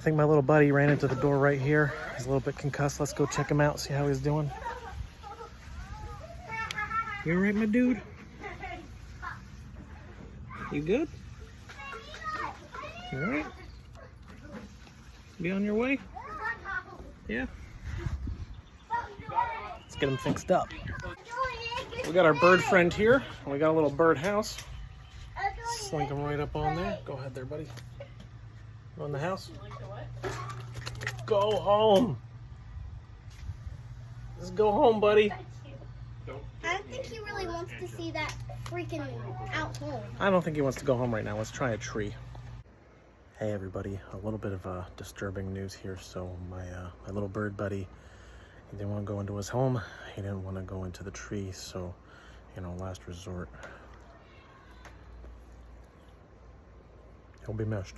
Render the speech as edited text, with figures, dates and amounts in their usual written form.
think my little buddy ran into the door right here. He's a little bit concussed. Let's go check him out, see how he's doing. You all right, my dude? You good? You all right? Be on your way? Yeah? Let's get him fixed up. We got our bird friend here. We got a little bird house. Slink him right up on there. Go ahead there, buddy. Go in the house. Go home. Just go home, buddy. I don't think he really wants to see that freaking out home. I don't think he wants to go home right now. Let's try a tree. Hey everybody, a little bit of disturbing news here. So my little bird buddy, he didn't want to go into his home. He didn't want to go into the tree. So, you know, last resort. He'll be missed.